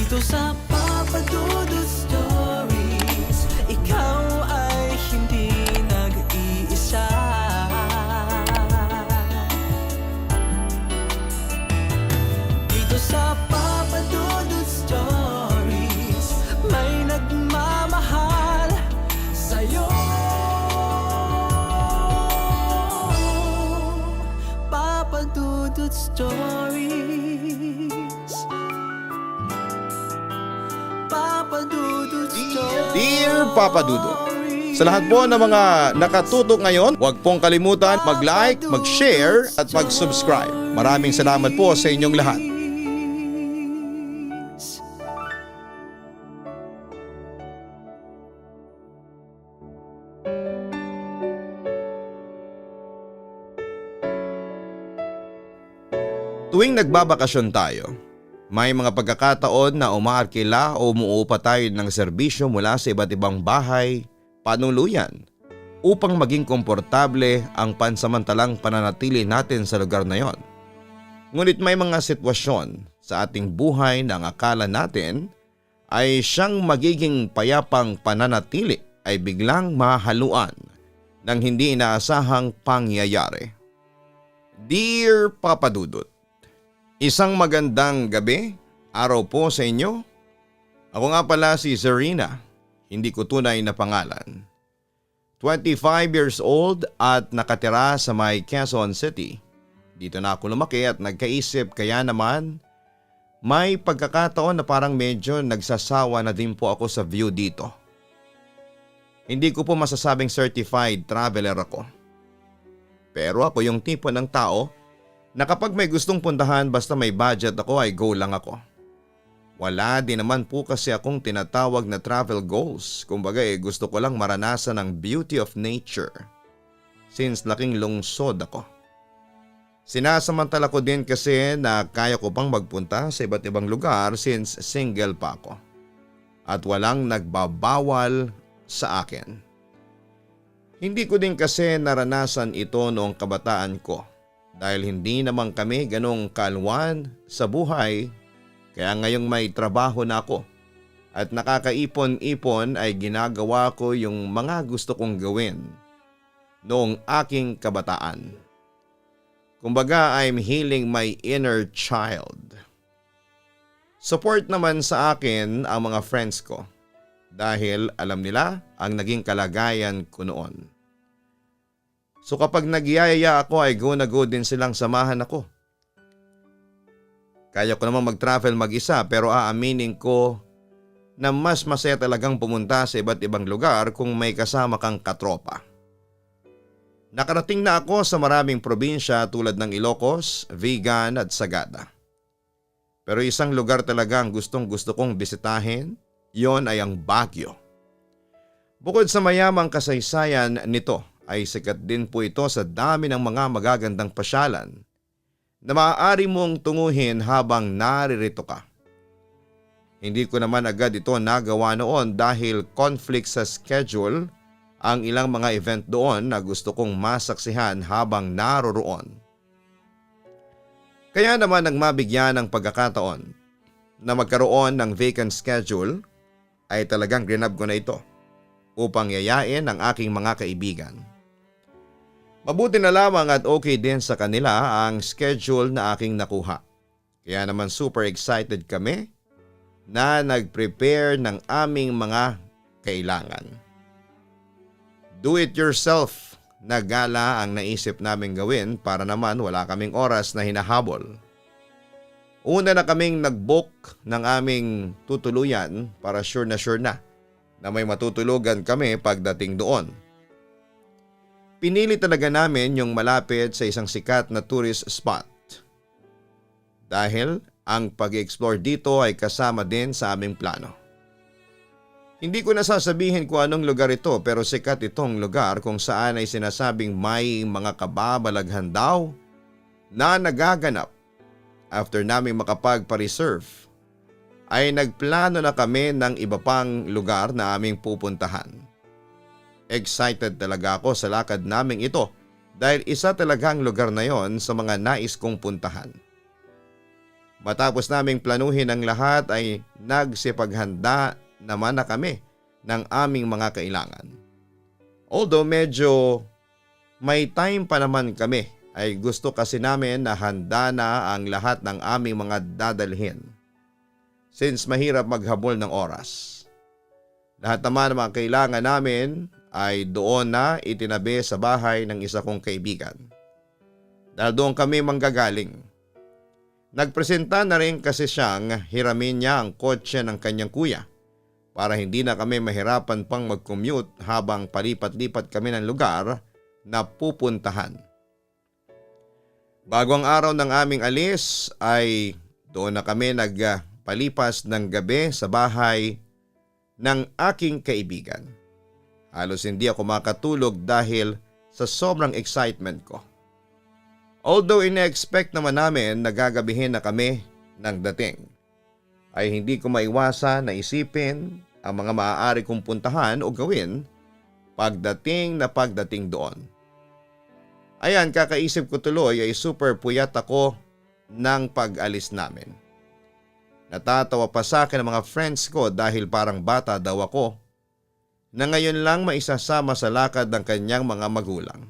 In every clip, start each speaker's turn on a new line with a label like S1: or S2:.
S1: Dito sa Papa Dudut Stories, ikaw ay hindi nag-iisa. Dito sa Papa Dudut Stories, may nagmamahal sa'yo. Papa Dudut Stories, Papa Dudut Stories.
S2: Dear Papa Dudut, sa lahat po ng mga nakatutok ngayon, huwag pong kalimutan mag-like, mag-share at mag-subscribe. Maraming salamat po sa inyong lahat. Tuwing nagbabakasyon tayo, may mga pagkakataon na umaarkila o umuupa tayo ng serbisyo mula sa iba't ibang bahay, panuluyan, upang maging komportable ang pansamantalang pananatili natin sa lugar na yon. Ngunit may mga sitwasyon sa ating buhay na ang akala natin ay siyang magiging payapang pananatili ay biglang mahaluan ng hindi inaasahang pangyayari. Dear Papa Dudut, isang magandang gabi, araw po sa inyo. Ako nga pala si Zarina, hindi ko tunay na pangalan. 25 years old at nakatira sa may Quezon City. Dito na ako lumaki at nagkaisip kaya naman may pagkakataon na parang medyo nagsasawa na din po ako sa view dito. Hindi ko po masasabing certified traveler ako. Pero ako yung tipo ng tao na kapag may gustong puntahan basta may budget ako ay go lang ako. Wala din naman po kasi akong tinatawag na travel goals. Kumbaga gusto ko lang maranasan ang beauty of nature. Since laking lungsod ako. Sinasamantala ko din kasi na kaya ko pang magpunta sa iba't ibang lugar since single pa ako. At walang nagbabawal sa akin. Hindi ko din kasi naranasan ito noong kabataan ko. Dahil hindi naman kami ganong kalwan sa buhay, kaya ngayong may trabaho na ako at nakakaipon-ipon ay ginagawa ko yung mga gusto kong gawin noong aking kabataan. Kumbaga I'm healing my inner child. Support naman sa akin ang mga friends ko dahil alam nila ang naging kalagayan ko noon. So kapag nagyayaya ako ay go na go din silang samahan ako. Kaya ko namang mag-travel mag-isa pero aaminin ko na mas masaya talagang pumunta sa iba't ibang lugar kung may kasama kang katropa. Nakarating na ako sa maraming probinsya tulad ng Ilocos, Vigan at Sagada. Pero isang lugar talaga ang gustong gusto kong bisitahin, yon ay ang Baguio. Bukod sa mayamang kasaysayan nito, ay sikat din po ito sa dami ng mga magagandang pasyalan na maaari mong tunguhin habang naririto ka. Hindi ko naman agad ito nagawa noon dahil conflict sa schedule ang ilang mga event doon na gusto kong masaksihan habang naroroon. Kaya naman nang mabigyan ng pagkakataon na magkaroon ng vacant schedule ay talagang grinab ko na ito upang yayain ang aking mga kaibigan. Mabuti na lamang at okay din sa kanila ang schedule na aking nakuha. Kaya naman super excited kami na nag-prepare ng aming mga kailangan. Do it yourself na gala ang naisip namin gawin para naman wala kaming oras na hinahabol. Una na kaming nag-book ng aming tutuluyan para sure na may matutulugan kami pagdating doon. Pinili talaga namin yung malapit sa isang sikat na tourist spot. Dahil ang pag-explore dito ay kasama din sa aming plano. Hindi ko nasasabihin kung anong lugar ito pero sikat itong lugar kung saan ay sinasabing may mga kababalaghan daw na nagaganap. After naming makapagpa-reserve ay nagplano na kami ng iba pang lugar na aming pupuntahan. Excited talaga ako sa lakad naming ito dahil isa talagang lugar na yon sa mga nais kong puntahan. Matapos naming planuhin ang lahat ay nagsipaghanda naman na kami ng aming mga kailangan. Although medyo may time pa naman kami, ay gusto kasi namin na handa na ang lahat ng aming mga dadalhin. Since mahirap maghabol ng oras. Lahat naman ng mga kailangan namin ay doon na itinabi sa bahay ng isa kong kaibigan. Dahil doon kami manggagaling. Nagpresenta na rin kasi siyang hiramin niya ang kotse ng kanyang kuya para hindi na kami mahirapan pang mag-commute habang palipat-lipat kami ng lugar na pupuntahan. Bago ang araw ng aming alis ay doon na kami nagpalipas ng gabi sa bahay ng aking kaibigan. Halos hindi ako makatulog dahil sa sobrang excitement ko. Although ina-expect naman namin na gagabihin na kami ng dating, ay hindi ko maiwasan na isipin ang mga maaari kong puntahan o gawin pagdating doon. Ayan, kakaisip ko tuloy ay super puyat ako ng pag-alis namin. Natatawa pa sa akin ang mga friends ko dahil parang bata daw ako na ngayon lang maisasama sa lakad ng kanyang mga magulang.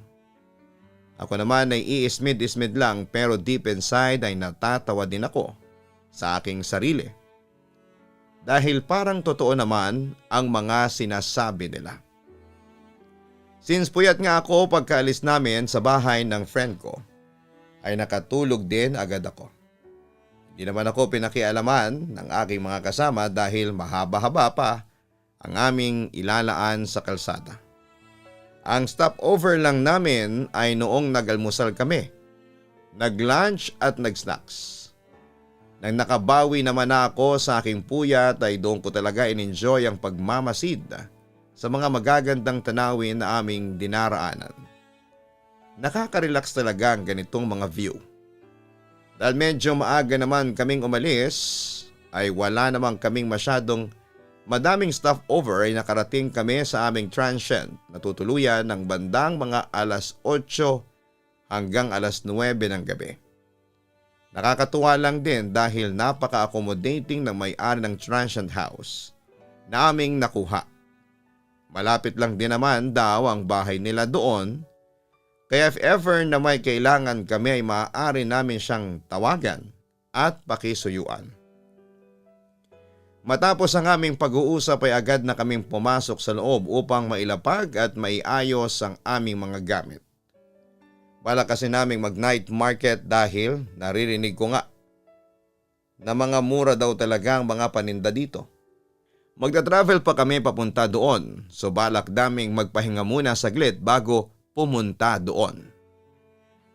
S2: Ako naman ay iismid-ismid lang pero deep inside ay natatawa din ako sa aking sarili. Dahil parang totoo naman ang mga sinasabi nila. Since puyat nga ako pagkaalis namin sa bahay ng friend ko, ay nakatulog din agad ako. Hindi naman ako pinakialaman ng aking mga kasama dahil mahaba-haba pa ang aming ilalaan sa kalsada. Ang stopover lang namin ay noong nag-almusal kami, nag-lunch at nag-snacks. Nang nakabawi naman na ako sa aking puyat ay doon ko talaga in-enjoy ang pagmamasid sa mga magagandang tanawin na aming dinaraanan. Nakaka-relax talaga ang ganitong mga view. Dahil medyo maaga naman kaming umalis ay wala namang kaming masyadong madaming stopover ay nakarating kami sa aming transient na tutuluyan ng bandang mga alas 8 hanggang alas 9 ng gabi. Nakakatuwa lang din dahil napaka-accommodating ng may-ari ng transient house na aming nakuha. Malapit lang din naman daw ang bahay nila doon, kaya if ever na may kailangan kami ay maaari namin siyang tawagan at pakisuyuan. Matapos ang aming pag-uusap ay agad na kaming pumasok sa loob upang mailapag at maiayos ang aming mga gamit. Bala kasi naming mag-night market dahil naririnig ko nga na mga mura daw talaga ang mga paninda dito. Magta-travel pa kami papunta doon, so balak daming magpahinga muna saglit bago pumunta doon.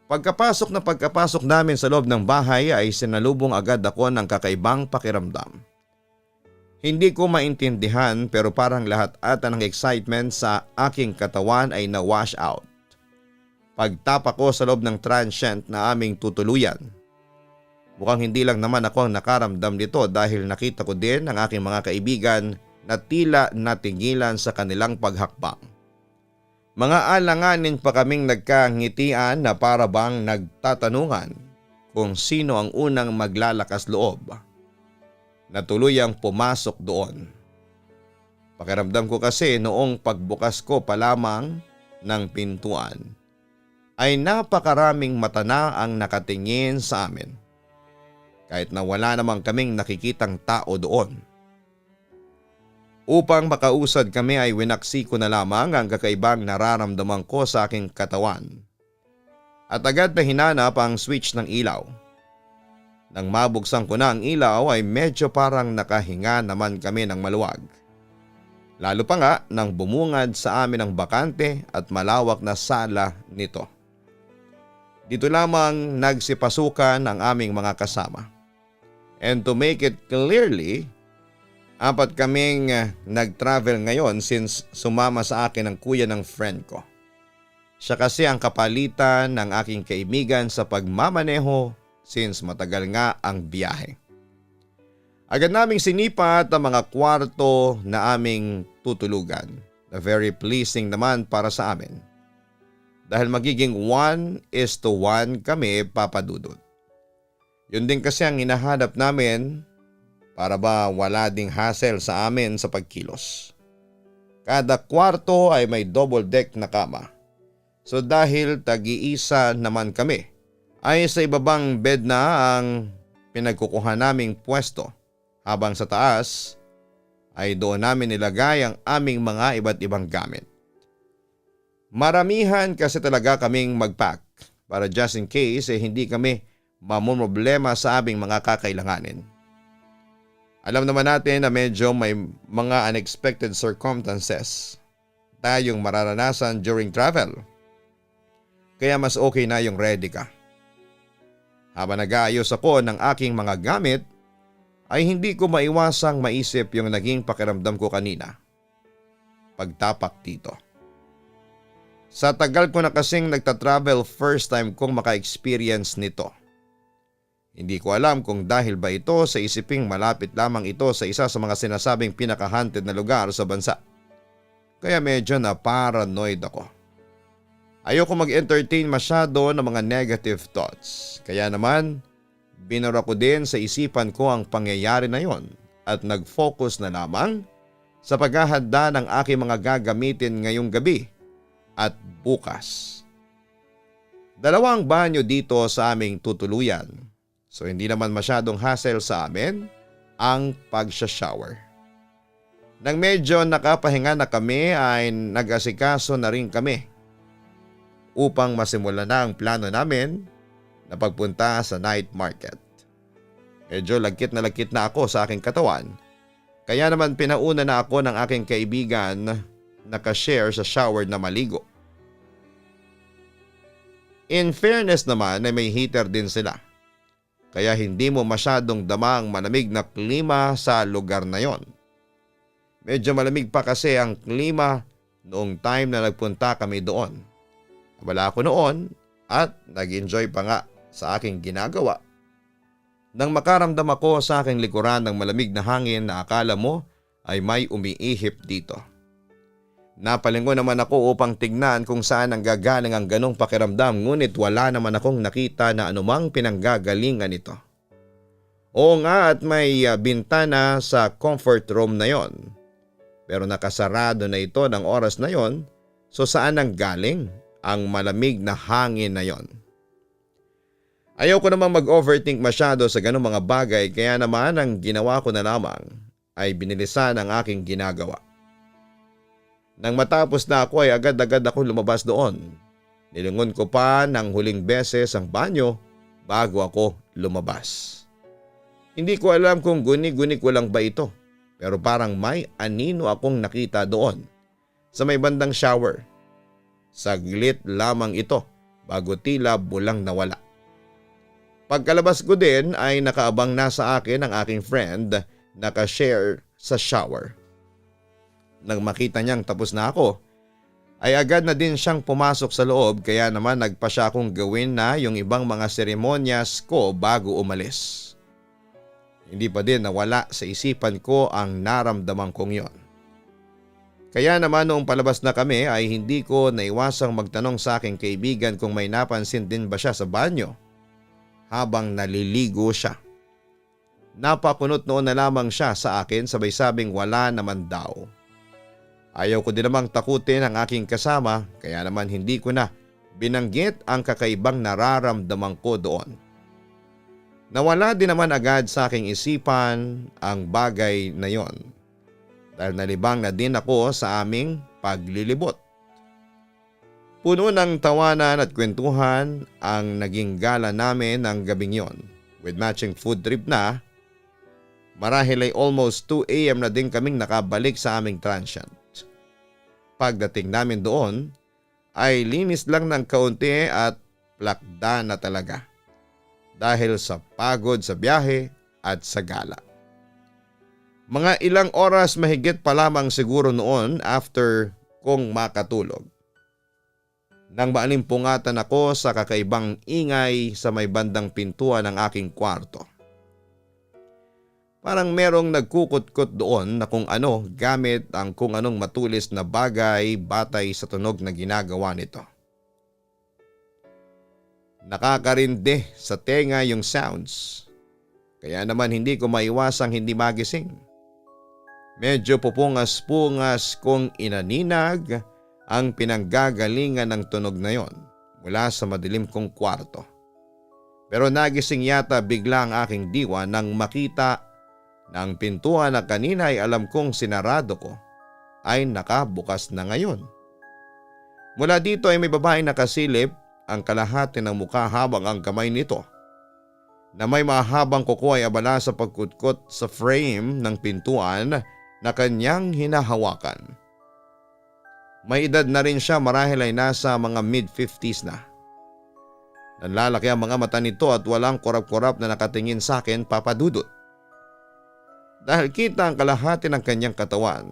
S2: Pagkapasok namin sa loob ng bahay ay sinalubong agad ako ng kakaibang pakiramdam. Hindi ko maintindihan pero parang lahat ata ng excitement sa aking katawan ay na-wash out. Pagtapa ko sa loob ng transient na aming tutuluyan. Mukhang hindi lang naman ako ang nakaramdam nito dahil nakita ko din ang aking mga kaibigan na tila natingilan sa kanilang paghakbang. Mga alanganin pa kaming nagkangitian na para bang nagtatanungan kung sino ang unang maglalakas loob na tuluyang pumasok doon. Pakiramdam ko kasi noong pagbukas ko pa lamang ng pintuan ay napakaraming mata na ang nakatingin sa amin. Kahit na wala namang kaming nakikitang tao doon. Upang makausad kami ay winaksi ko na lamang ang kakaibang nararamdaman ko sa aking katawan. At agad na hinanap ang switch ng ilaw. Nang mabuksan ko na ang ilaw ay medyo parang nakahinga naman kami ng maluwag. Lalo pa nga nang bumungad sa amin ang bakante at malawak na sala nito. Dito lamang nagsipasukan ang aming mga kasama. And to make it clearly, 4 kaming nag-travel ngayon since sumama sa akin ang kuya ng friend ko. Siya kasi ang kapalitan ng aking kaibigan sa pagmamaneho since matagal nga ang biyahe. Agad naming sinipat ang mga kwarto na aming tutulugan na very pleasing naman para sa amin. Dahil magiging 1:1 kami, Papa Dudut. Yun din kasi ang hinahanap namin para ba wala ding hassle sa amin sa pagkilos. Kada kwarto ay may double deck na kama. So dahil tag-iisa naman kami, ay sa ibabang bed na ang pinagkukuha naming pwesto, habang sa taas ay doon namin nilagay ang aming mga iba't ibang gamit. Maramihan kasi talaga kaming mag-pack para just in case hindi kami mamumroblema sa aming mga kakailanganin. Alam naman natin na medyo may mga unexpected circumstances tayong mararanasan during travel. Kaya mas okay na yung ready ka. Habang nag-aayos ako ng aking mga gamit, ay hindi ko maiwasang maisip yung naging pakiramdam ko kanina. Pagtapak dito. Sa tagal ko na kasing nagta-travel, first time kong maka-experience nito. Hindi ko alam kung dahil ba ito sa isiping malapit lamang ito sa isa sa mga sinasabing pinaka-haunted na lugar sa bansa. Kaya medyo na paranoid ako. Ayoko mag-entertain masyado ng mga negative thoughts. Kaya naman, binura ko din sa isipan ko ang pangyayari na yon at nag-focus na lamang sa paghahanda ng aking mga gagamitin ngayong gabi at bukas. Dalawang banyo dito sa aming tutuluyan. So hindi naman masyadong hassle sa amin ang pag-shower. Nang medyo nakapahinga na kami ay nag-asikaso na rin kami upang masimulan na ang plano namin na pagpunta sa night market. Medyo lagkit na ako sa aking katawan, kaya naman pinauna na ako ng aking kaibigan na ka-share sa shower na maligo. In fairness naman ay may heater din sila. Kaya hindi mo masyadong dama ang malamig na klima sa lugar na yon. Medyo malamig pa kasi ang klima noong time na nagpunta kami doon. Wala ako noon at nag-enjoy pa nga sa aking ginagawa. Nang makaramdam ako sa aking likuran ng malamig na hangin na akala mo ay may umiihip dito. Napalingon naman ako upang tignan kung saan ang gagaling ang ganong pakiramdam, ngunit wala naman akong nakita na anumang pinanggagalingan nito. Oo nga, at may bintana sa comfort room na yon. Pero nakasarado na ito ng oras na yon, so saan ang galing ang malamig na hangin na yon? Ayaw ko namang mag-overthink masyado sa ganong mga bagay, kaya naman ang ginawa ko na lamang ay binilisan ang aking ginagawa. Nang matapos na ako ay agad-agad akong lumabas doon. Nilingon ko pa ng huling beses ang banyo bago ako lumabas. Hindi ko alam kung guni-guni ko lang ba ito, pero parang may anino akong nakita doon sa may bandang shower. Saglit lamang ito bago tila bulang nawala. Pagkalabas ko din ay nakaabang na sa akin ang aking friend na ka-share sa shower. Nang makita niyang tapos na ako, ay agad na din siyang pumasok sa loob, kaya naman nagpa siya akong gawin na yung ibang mga seremonyas ko bago umalis. Hindi pa din nawala sa isipan ko ang naramdaman kong yon. Kaya naman noong palabas na kami ay hindi ko naiwasang magtanong sa aking kaibigan kung may napansin din ba siya sa banyo habang naliligo siya. Napakunot noon na lamang siya sa akin, sabay sabing wala naman daw. Ayaw ko din namang takutin ang aking kasama, kaya naman hindi ko na binanggit ang kakaibang nararamdaman ko doon. Nawala din naman agad sa aking isipan ang bagay na yon, dahil nalibang na din ako sa aming paglilibot. Puno ng tawanan at kwentuhan ang naging gala namin ng gabing yon, with matching food trip na. Marahil ay almost 2 AM na din kaming nakabalik sa aming transient. Pagdating namin doon ay linis lang ng kaunti at plakda na talaga dahil sa pagod sa biyahe at sa gala. Mga ilang oras mahigit pa lamang siguro noon after kong makatulog, nang maalimpungatan ako sa kakaibang ingay sa may bandang pintuan ng aking kwarto. Parang merong nagkukutkot doon na kung ano gamit ang kung anong matulis na bagay batay sa tunog na ginagawa nito. Nakakarindi sa tenga yung sounds. Kaya naman hindi ko maiwasang hindi magising. Medyo pupungas-pungas kong inaninag ang pinanggagalingan ng tunog na yon mula sa madilim kong kwarto. Pero nagising yata bigla ang aking diwa nang makita na ang pintuan na kanina ay alam kong sinarado ko ay nakabukas na ngayon. Mula dito ay may babaeng nakasilip ang kalahati ng mukha habang ang kamay nito na may mahabang kuko ay abala sa pagkutkot sa frame ng pintuan na kanyang hinahawakan. May edad na rin siya, marahil ay nasa mga mid-50s na. Nanlalaki ang mga mata nito at walang korap-korap na nakatingin sa akin, Papa Dudut. Dahil kita ang kalahati ng kanyang katawan,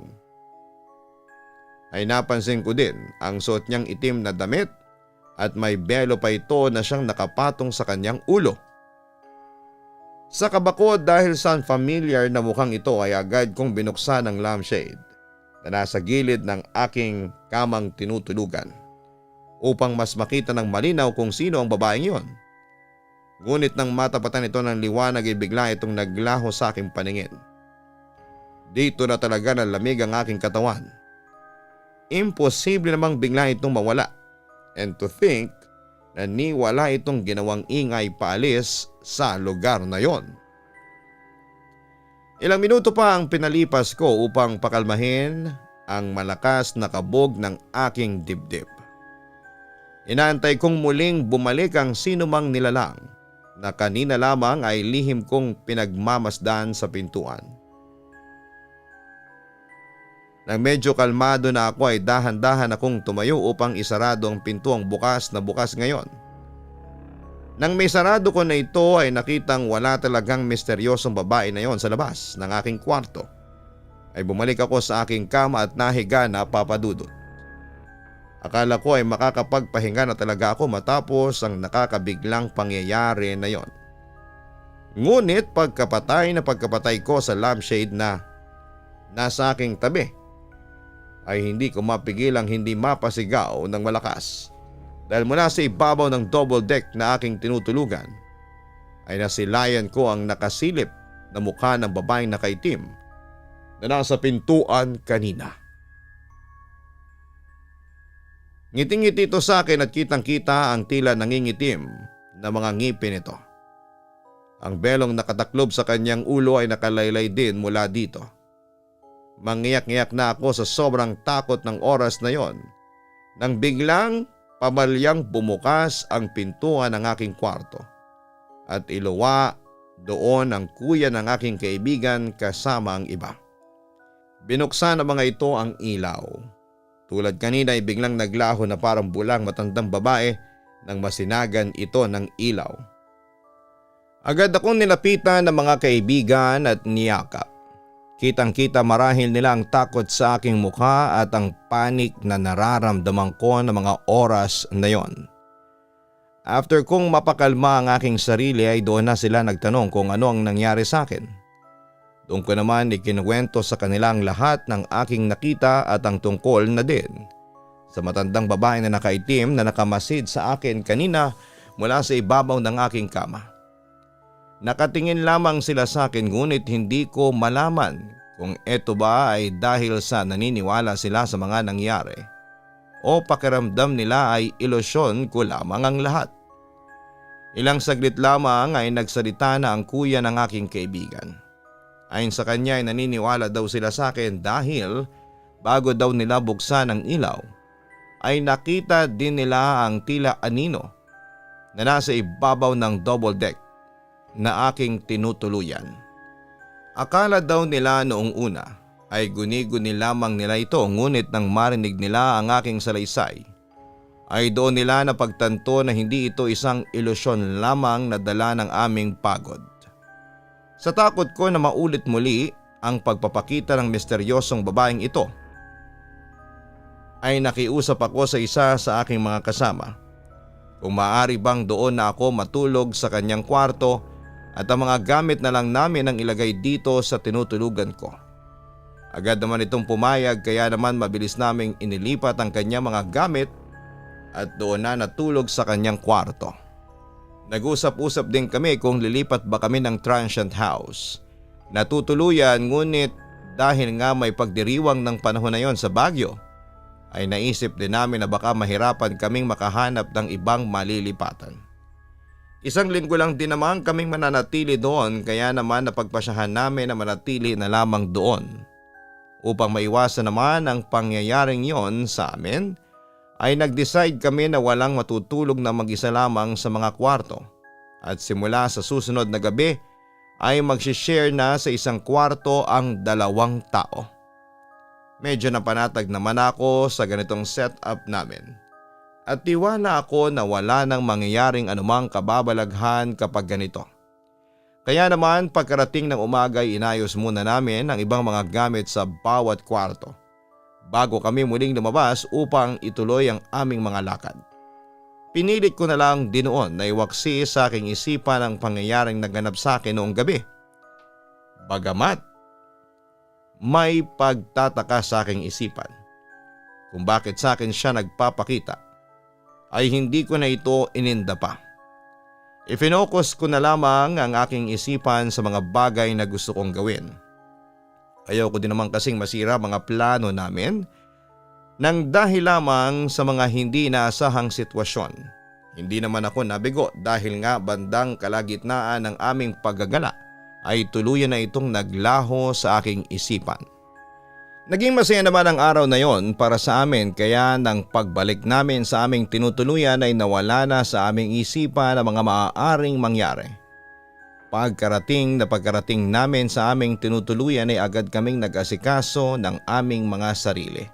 S2: ay napansin ko din ang suot niyang itim na damit at may belo pa ito na siyang nakapatong sa kanyang ulo. Sa kabakod dahil sa unfamiliar na mukhang ito ay agad kong binuksan ang lampshade na nasa gilid ng aking kamang tinutulugan upang mas makita ng malinaw kung sino ang babaeng yon. Ngunit nang matapatan ito ng liwanag ay bigla itong naglaho sa aking paningin. Dito na talaga nalamig ang aking katawan. Imposible namang bigla itong mawala. And to think na wala itong ginawang ingay paalis sa lugar na yon. Ilang minuto pa ang pinalipas ko upang pakalmahin ang malakas na kabog ng aking dibdib. Inaantay kong muling bumalik ang sinumang nilalang na kanina lamang ay lihim kong pinagmamasdan sa pintuan. Nang medyo kalmado na ako ay dahan-dahan akong tumayo upang isarado ang pintuang bukas na bukas ngayon. Nang may sarado ko na ito ay nakitang wala talagang misteryosong babae na yon sa labas ng aking kwarto. Ay bumalik ako sa aking kama at nahiga na, Papa Dudut. Akala ko ay makakapagpahinga na talaga ako matapos ang nakakabiglang pangyayari na yon. Ngunit pagkapatay ko sa lampshade na nasa aking tabi, ay hindi ko mapigilang hindi mapasigaw ng malakas dahil mula sa ibabaw ng double deck na aking tinutulugan ay nasilayan ko ang nakasilip na mukha ng babaeng nakaitim na nasa pintuan kanina. Ngiting-ngiti ito sa akin at kitang-kita ang tila nangingitim na mga ngipin nito. Ang belong nakataklob sa kanyang ulo ay nakalaylay din mula dito. Mangiyak-ngiyak na ako sa sobrang takot ng oras na yon nang biglang pamalyang bumukas ang pintuan ng aking kwarto at iluwa doon ang kuya ng aking kaibigan kasama ang iba. Binuksan ng mga ito ang ilaw. Tulad kanina ay biglang naglaho na parang bulang matandang babae nang masinagan ito ng ilaw. Agad akong nilapitan ng mga kaibigan at niyakap. Kitang-kita marahil nila ang takot sa aking mukha at ang panik na nararamdaman ko ng mga oras na yon. After kong mapakalma ang aking sarili ay doon na sila nagtanong kung ano ang nangyari sa akin. Doon ko naman ikinuwento sa kanilang lahat ng aking nakita at ang tungkol na din sa matandang babae na nakaitim na nakamasid sa akin kanina mula sa ibabaw ng aking kama. Nakatingin lamang sila sa akin ngunit hindi ko malaman kung eto ba ay dahil sa naniniwala sila sa mga nangyari o pakiramdam nila ay ilusyon ko lamang ang lahat. Ilang saglit lamang ay nagsalita na ang kuya ng aking kaibigan. Ayon sa kanya ay naniniwala daw sila sa akin dahil bago daw nila buksan ang ilaw ay nakita din nila ang tila anino na nasa ibabaw ng double deck na aking tinutuluyan. Akala daw nila noong una ay guni-guni lamang nila ito ngunit nang marinig nila ang aking salaysay ay doon nila napagtanto na hindi ito isang ilusyon lamang na dala ng aming pagod. Sa takot ko na maulit muli ang pagpapakita ng misteryosong babaeng ito ay nakiusap ako sa isa sa aking mga kasama kung maaari bang doon na ako matulog sa kanyang kwarto at ang mga gamit na lang namin ang ilagay dito sa tinutulugan ko. Agad naman itong pumayag kaya naman mabilis naming inilipat ang kanyang mga gamit at doon na natulog sa kanyang kwarto. Nag-usap-usap din kami kung lilipat ba kami ng transient house. Natutuluyan ngunit dahil nga may pagdiriwang ng panahon na yon sa Baguio, ay naisip din namin na baka mahirapan kaming makahanap ng ibang malilipatan. Isang linggo lang din naman kaming mananatili doon kaya naman napagpasyahan namin na manatili na lamang doon. Upang maiwasan naman ang pangyayaring yon sa amin, ay nag-decide kami na walang matutulog na mag-isa lamang sa mga kwarto at simula sa susunod na gabi ay mag-share na sa isang kwarto ang 2 tao. Medyo napanatag naman ako sa ganitong setup namin at tiwala ako na wala nang mangyayaring anumang kababalaghan kapag ganito. Kaya naman pagkarating ng umaga ay inayos muna namin ang ibang mga gamit sa bawat kwarto bago kami muling lumabas upang ituloy ang aming mga lakad. Pinilit ko na lang din noon na iwaksi sa aking isipan ang pangyayaring naganap sa akin noong gabi. Bagamat may pagtataka sa aking isipan kung bakit sa akin siya nagpapakita, ay hindi ko na ito ininda pa. Ifinokus ko na lamang ang aking isipan sa mga bagay na gusto kong gawin. Ayaw ko din naman kasing masira mga plano namin nang dahil lamang sa mga hindi inaasahang sitwasyon. Hindi naman ako nabigo dahil nga bandang kalagitnaan ng aming paggagala ay tuluyan na itong naglaho sa aking isipan. Naging masaya naman ang araw na yon para sa amin kaya nang pagbalik namin sa aming tinutuluyan ay nawala na sa aming isipan ang mga maaaring mangyari. Pagkarating namin sa aming tinutuluyan ay agad kaming nag-asikaso ng aming mga sarili.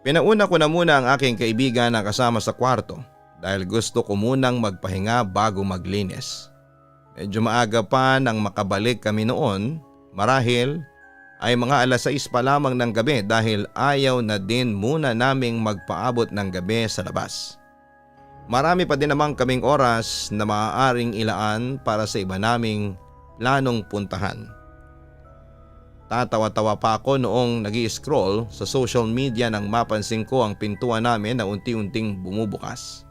S2: Pinauna ko na muna ang aking kaibigan na kasama sa kwarto dahil gusto ko munang magpahinga bago maglinis. Medyo maaga pa nang makabalik kami noon, marahil ay mga 6:00 pa lamang ng gabi dahil ayaw na din muna naming magpaabot ng gabi sa labas. Marami pa din naman kaming oras na maaaring ilaan para sa iba naming planong puntahan. Tatawa-tawa pa ako noong nag-i-scroll sa social media nang mapansin ko ang pintuan namin na unti-unting bumubukas.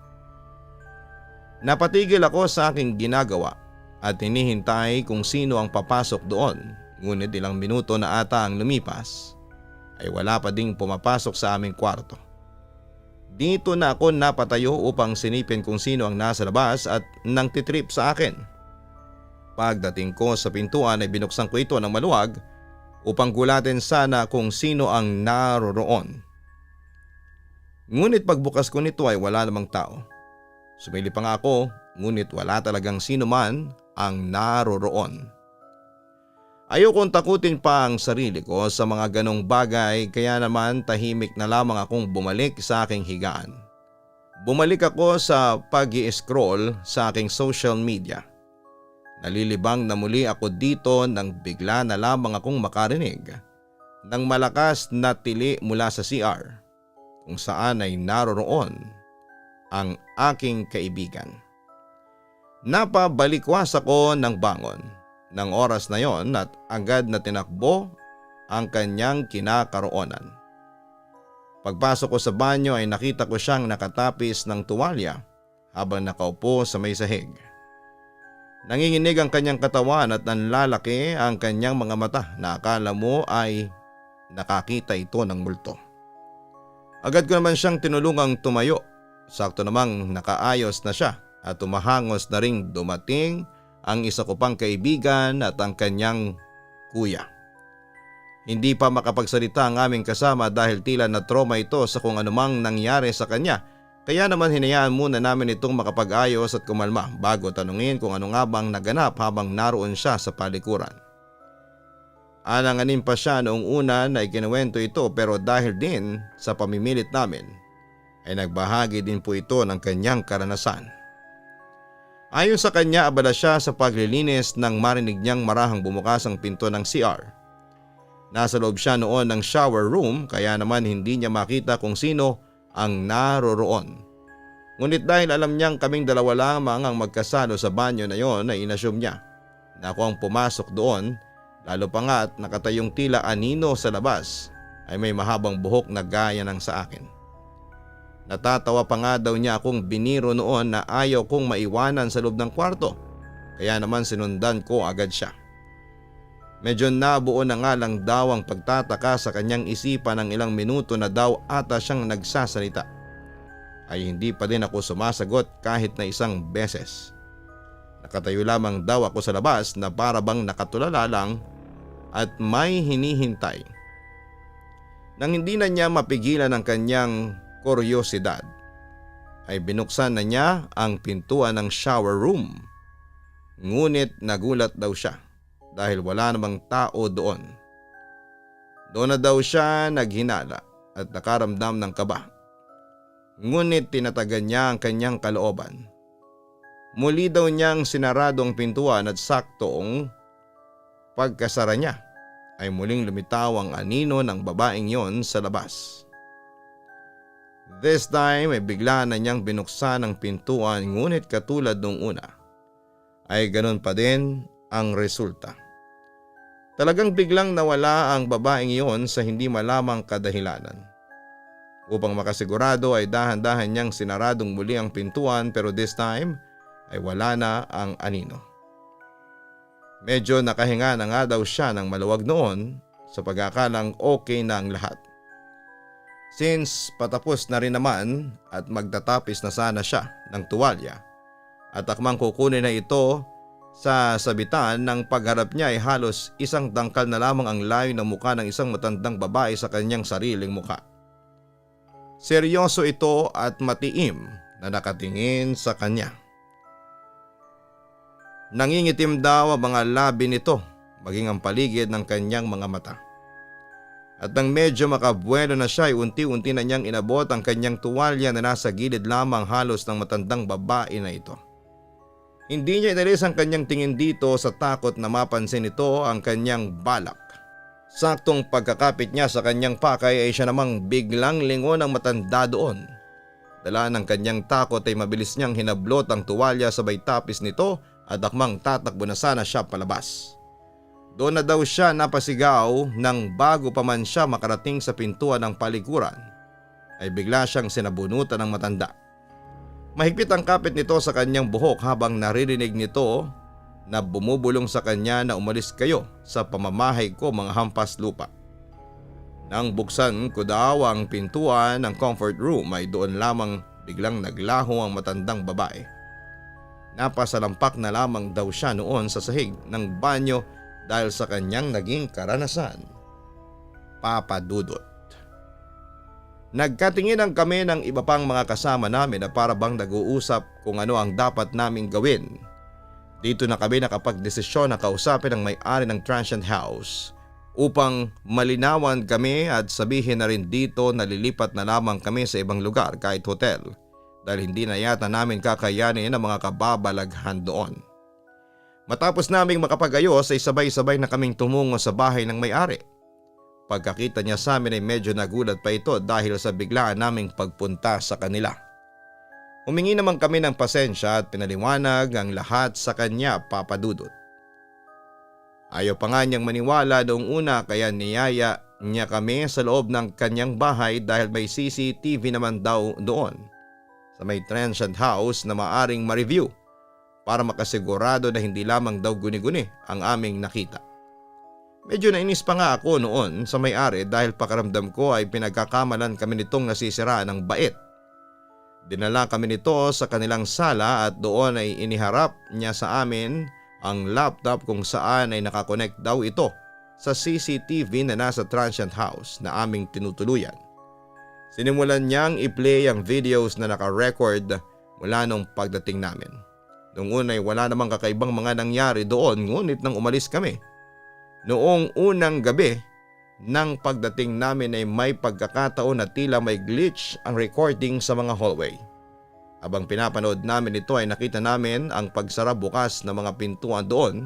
S2: Napatigil ako sa aking ginagawa at hinihintay kung sino ang papasok doon, ngunit ilang minuto na ata ang lumipas ay wala pa ding pumapasok sa aming kwarto. Dito na ako napatayo upang sinipin kung sino ang nasa labas at nang titrip sa akin. Pagdating ko sa pintuan ay binuksan ko ito ng maluwag upang gulatin sana kung sino ang naroroon. Ngunit pagbukas ko nito ay wala namang tao. Sumili pa nga ako ngunit wala talagang sino man ang naroroon. Ayokong takutin pa ang sarili ko sa mga ganong bagay kaya naman tahimik na lamang akong bumalik sa aking higaan. Bumalik ako sa pag-i-scroll sa aking social media. Nalilibang na muli ako dito nang bigla na lamang akong makarinig ng malakas na tili mula sa CR kung saan ay naroroon ang aking kaibigan. Napabalikwas ako ng bangon ng oras na yon at agad na tinakbo ang kanyang kinakaroonan. Pagpasok ko sa banyo ay nakita ko siyang nakatapis ng tuwalya habang nakaupo sa may sahig. Nanginginig ang kanyang katawan at nanlalaki ang kanyang mga mata na akala mo ay nakakita ito ng multo. Agad ko naman siyang tinulungang tumayo. Sakto namang nakaayos na siya at tumahangos na ring dumating ang isa ko pang kaibigan at ang kanyang kuya. Hindi pa makapagsalita ang aming kasama dahil tila na trauma ito sa kung anumang nangyari sa kanya. Kaya naman hinayaan muna namin itong makapag-ayos at kumalma bago tanungin kung ano nga bang naganap habang naroon siya sa palikuran. Alanganin pa siya noong una na ikinuwento ito pero dahil din sa pamimilit namin ay nagbahagi din po ito ng kanyang karanasan. Ayon sa kanya, abala siya sa paglilinis nang marinig niyang marahang bumukas ang pinto ng CR. Nasa loob siya noon ng shower room kaya naman hindi niya makita kung sino ang naroroon. Ngunit dahil alam niyang kaming dalawa lamang ang magkasalo sa banyo na yon ay inassume niya na ako ang pumasok doon, lalo pa nga at nakatayong tila anino sa labas ay may mahabang buhok na gaya ng sa akin. Natatawa pa nga daw niya akong biniro noon na ayaw kong maiwanan sa loob ng kwarto. Kaya naman sinundan ko agad siya. Medyo nabuo na nga lang daw ang pagtataka sa kanyang isipan ng ilang minuto na daw ata siyang nagsasalita. Ay hindi pa din ako sumasagot kahit na isang beses. Nakatayo lamang daw ako sa labas na para bang nakatulala lang at may hinihintay. Nang hindi na niya mapigilan ang kanyang kuryosidad, ay binuksan na niya ang pintuan ng shower room. Ngunit nagulat daw siya dahil wala namang tao doon. Doon na daw siya naghinala at nakaramdam ng kaba. Ngunit tinatagan niya ang kanyang kalooban. Muli daw niyang sinarado ang pintuan at saktong pagkasara niya ay muling lumitaw ang anino ng babaeng yon sa labas. This time ay bigla na niyang binuksan ang pintuan, ngunit katulad nung una ay ganun pa din ang resulta. Talagang biglang nawala ang babaeng iyon sa hindi malamang kadahilanan. Upang makasigurado ay dahan-dahan niyang sinaradong muli ang pintuan, pero this time ay wala na ang anino. Medyo nakahinga na nga daw siya ng maluwag noon sa pag-akalang okay na ang lahat. Since patapos na rin naman at magtatapis na sana siya ng tuwalya at akmang kukunin na ito sa sabitan, ng pagharap niya ay halos isang dangkal na lamang ang layo ng mukha ng isang matandang babae sa kanyang sariling mukha. Seryoso ito at matiim na nakatingin sa kanya. Nangingitim daw ang mga labi nito, maging ang paligid ng kanyang mga mata. At nang medyo makabuelo na siya ay unti-unti na niyang inabot ang kanyang tuwalya na nasa gilid lamang halos ng matandang babae na ito. Hindi niya inalis ang kanyang tingin dito sa takot na mapansin nito ang kanyang balak. Saktong pagkakapit niya sa kanyang pakay ay siya namang biglang lingon ang matanda doon. Dala ng kanyang takot ay mabilis niyang hinablot ang tuwalya sabay tapis nito at akmang tatakbo na sana siya palabas. Doon na daw siya napasigaw nang bago pa man siya makarating sa pintuan ng palikuran ay bigla siyang sinabunutan ng matanda. Mahigpit ang kapit nito sa kanyang buhok habang naririnig nito na bumubulong sa kanya na umalis kayo sa pamamahay ko, mga hampas lupa. Nang buksan ko daw ang pintuan ng comfort room ay doon lamang biglang naglaho ang matandang babae. Napasalampak na lamang daw siya noon sa sahig ng banyo dahil sa kanyang naging karanasan. Papa Dudut. Nagkatinginan kami ng iba pang mga kasama namin na para bang nag-uusap kung ano ang dapat naming gawin. Dito na kami nakapagdesisyon na kausapin ang may-ari ng transient house upang malinawan kami at sabihin na rin dito na lilipat na lamang kami sa ibang lugar kahit hotel dahil hindi na yata namin kakayanin ang mga kababalaghan doon. Matapos naming makapagayos ay sabay-sabay na kaming tumungo sa bahay ng may-ari. Pagkakita niya sa amin ay medyo nagulat pa ito dahil sa biglaan naming pagpunta sa kanila. Humingi naman kami ng pasensya at pinaliwanag ang lahat sa kanya, Papa Dudut. Ayaw pa nga niyang maniwala noong una kaya niyaya niya kami sa loob ng kanyang bahay dahil may CCTV naman daw doon sa may transient house na maaring ma-review para makasigurado na hindi lamang daw guni-guni ang aming nakita. Medyo nainis pa nga ako noon sa may-ari dahil pakaramdam ko ay pinagkakamalan kami nitong nasisiraan ng bait. Dinala kami nito sa kanilang sala at doon ay iniharap niya sa amin ang laptop kung saan ay nakakonect daw ito sa CCTV na nasa transient house na aming tinutuluyan. Sinimulan niyang i-play ang videos na naka-record mula nung pagdating namin. Noong una ay wala namang kakaibang mga nangyari doon, ngunit nang umalis kami noong unang gabi nang pagdating namin ay may pagkakataon na tila may glitch ang recording sa mga hallway. Habang pinapanood namin ito ay nakita namin ang pagsara bukas ng mga pintuan doon,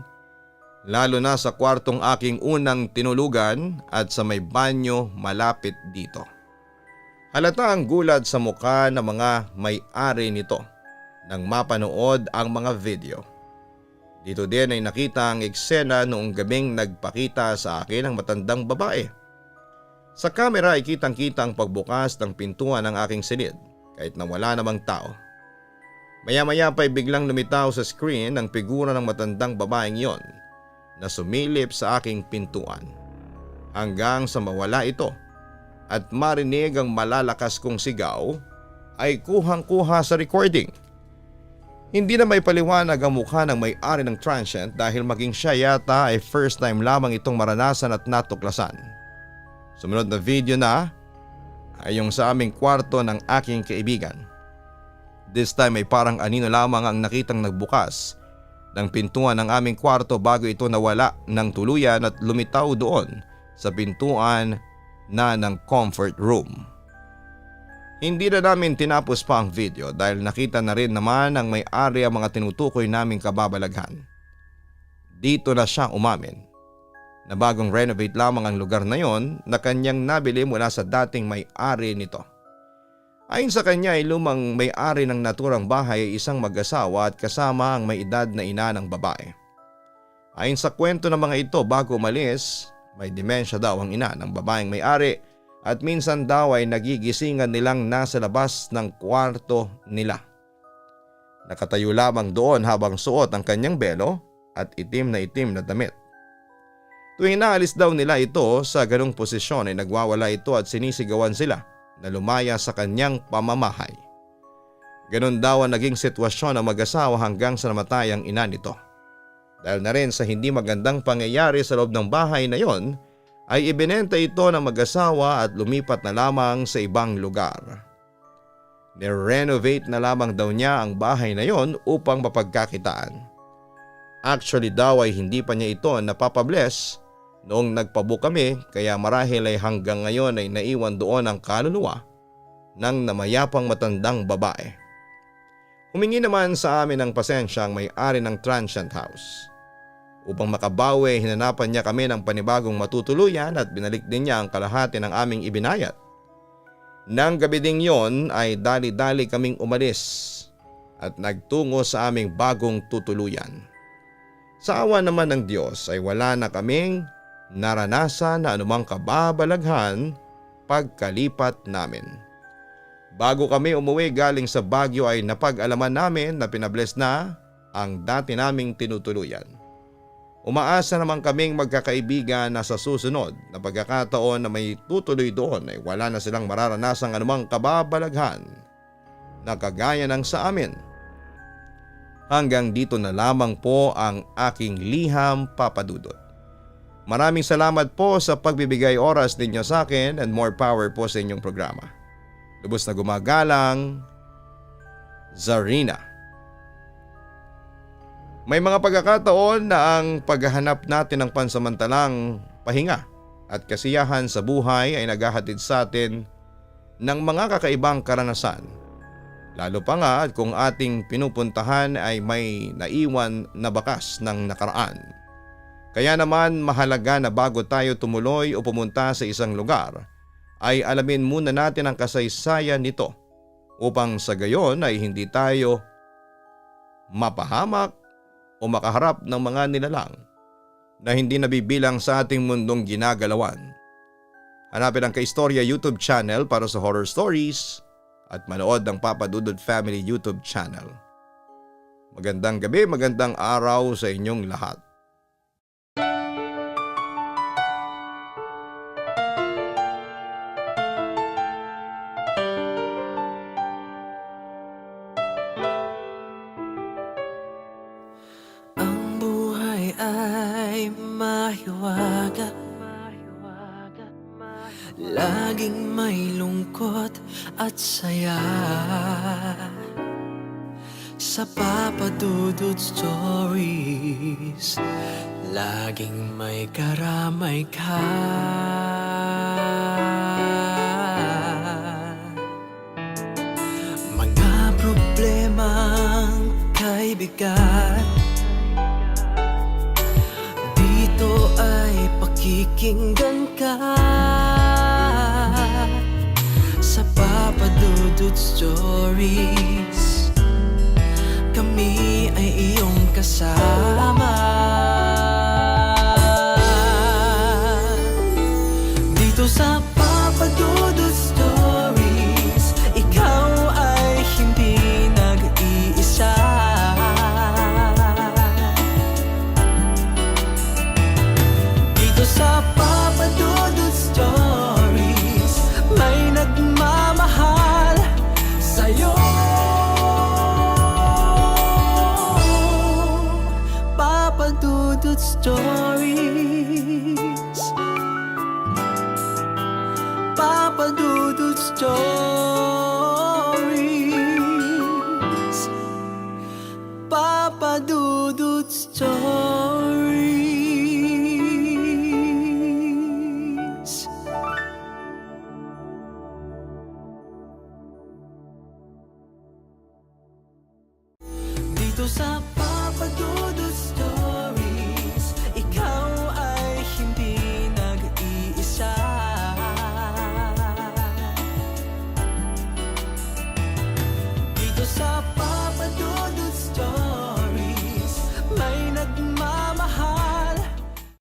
S2: lalo na sa kwartong aking unang tinulugan at sa may banyo malapit dito. Halata ang gulat sa mukha ng mga may-ari nito nang mapanood ang mga video. Dito din ay nakita ang eksena noong gabing nagpakita sa akin ang matandang babae. Sa kamera ay kitang-kita ang pagbukas ng pintuan ng aking silid kahit na wala namang tao. Maya-maya pa'y biglang lumitaw sa screen ang figura ng matandang babaeng yon na sumilip sa aking pintuan hanggang sa mawala ito at marinig ang malalakas kong sigaw ay kuhang-kuha sa recording. Hindi na may paliwanag ang mukha ng may-ari ng transient dahil maging siya yata ay first time lamang itong maranasan at natuklasan. Sumunod na video na ay yung sa aming kwarto ng aking kaibigan. This time ay parang anino lamang ang nakitang nagbukas ng pintuan ng aming kwarto bago ito nawala ng tuluyan at lumitaw doon sa pintuan na ng comfort room. Hindi na namin tinapos pa ang video dahil nakita na rin naman ng may-ari ang mga tinutukoy naming kababalaghan. Dito na siya umamin na bagong renovate lamang ang lugar na yon na kanyang nabili mula sa dating may-ari nito. Ayon sa kanya ay lumang may-ari ng naturang bahay ay isang mag-asawa at kasama ang may edad na ina ng babae. Ayon sa kwento ng mga ito bago umalis, may demensya daw ang ina ng babaeng may-ari at minsan daw ay nagigisingan nilang nasa labas ng kwarto nila. Nakatayo lamang doon habang suot ang kanyang belo at itim na damit. Tuwing naalis daw nila ito sa ganong posisyon ay nagwawala ito at sinisigawan sila na lumaya sa kanyang pamamahay. Ganon daw ang naging sitwasyon ng mag-asawa hanggang sa namatay ang ina nito. Dahil na rin sa hindi magandang pangyayari sa loob ng bahay na yon, ay ibinenta ito ng mag-asawa at lumipat na lamang sa ibang lugar. Ni-renovate na lamang daw niya ang bahay na yon upang mapagkakitaan. Actually daw ay hindi pa niya ito napapabless noong nagpabook kami kaya marahil ay hanggang ngayon ay naiwan doon ang kaluluwa ng namayapang matandang babae. Humingi naman sa amin ng pasensya ang may-ari ng transient house. Upang makabawi, hinanapan niya kami ng panibagong matutuluyan at binalik din niya ang kalahati ng aming ibinayad. Nang gabi ding yon ay dali-dali kaming umalis at nagtungo sa aming bagong tutuluyan. Sa awa naman ng Diyos ay wala na kaming naranasan na anumang kababalaghan pagkalipat namin. Bago kami umuwi galing sa Baguio ay napag-alaman namin na pinabless na ang dati naming tinutuluyan. Umaasa naman kaming magkakaibigan na sa susunod na pagkakataon na may tutuloy doon ay wala na silang mararanasang anumang kababalaghan na kagaya ng sa amin. Hanggang dito na lamang po ang aking liham, Papa Dudut. Maraming salamat po sa pagbibigay oras ninyo sa akin and more power po sa inyong programa. Lubos na gumagalang, Zarina. May mga pagkakataon na ang paghahanap natin ng pansamantalang pahinga at kasiyahan sa buhay ay naghahatid sa atin ng mga kakaibang karanasan. Lalo pa nga at kung ating pinupuntahan ay may naiwan na bakas ng nakaraan. Kaya naman mahalaga na bago tayo tumuloy o pumunta sa isang lugar ay alamin muna natin ang kasaysayan nito upang sa gayon ay hindi tayo mapahamak o makaharap ng mga nilalang na hindi nabibilang sa ating mundong ginagalawan. Hanapin ang Kaistorya YouTube channel para sa horror stories at manood ng Papa Dudut Family YouTube channel. Magandang gabi, magandang araw sa inyong lahat.
S1: Ay mahiwaga, laging may lungkot at saya. Sa Papa Dudut Stories, laging may karamay ka. Mga problemang kaibigan, dito ay pakikinggan ka. Sa Papa Dudut Stories, kami ay iyong kasama. Dito sa Papa Dudut Stories, ikaw Papa Dudut Stories. Papa Dudut Stories. Papa Dudut Stories.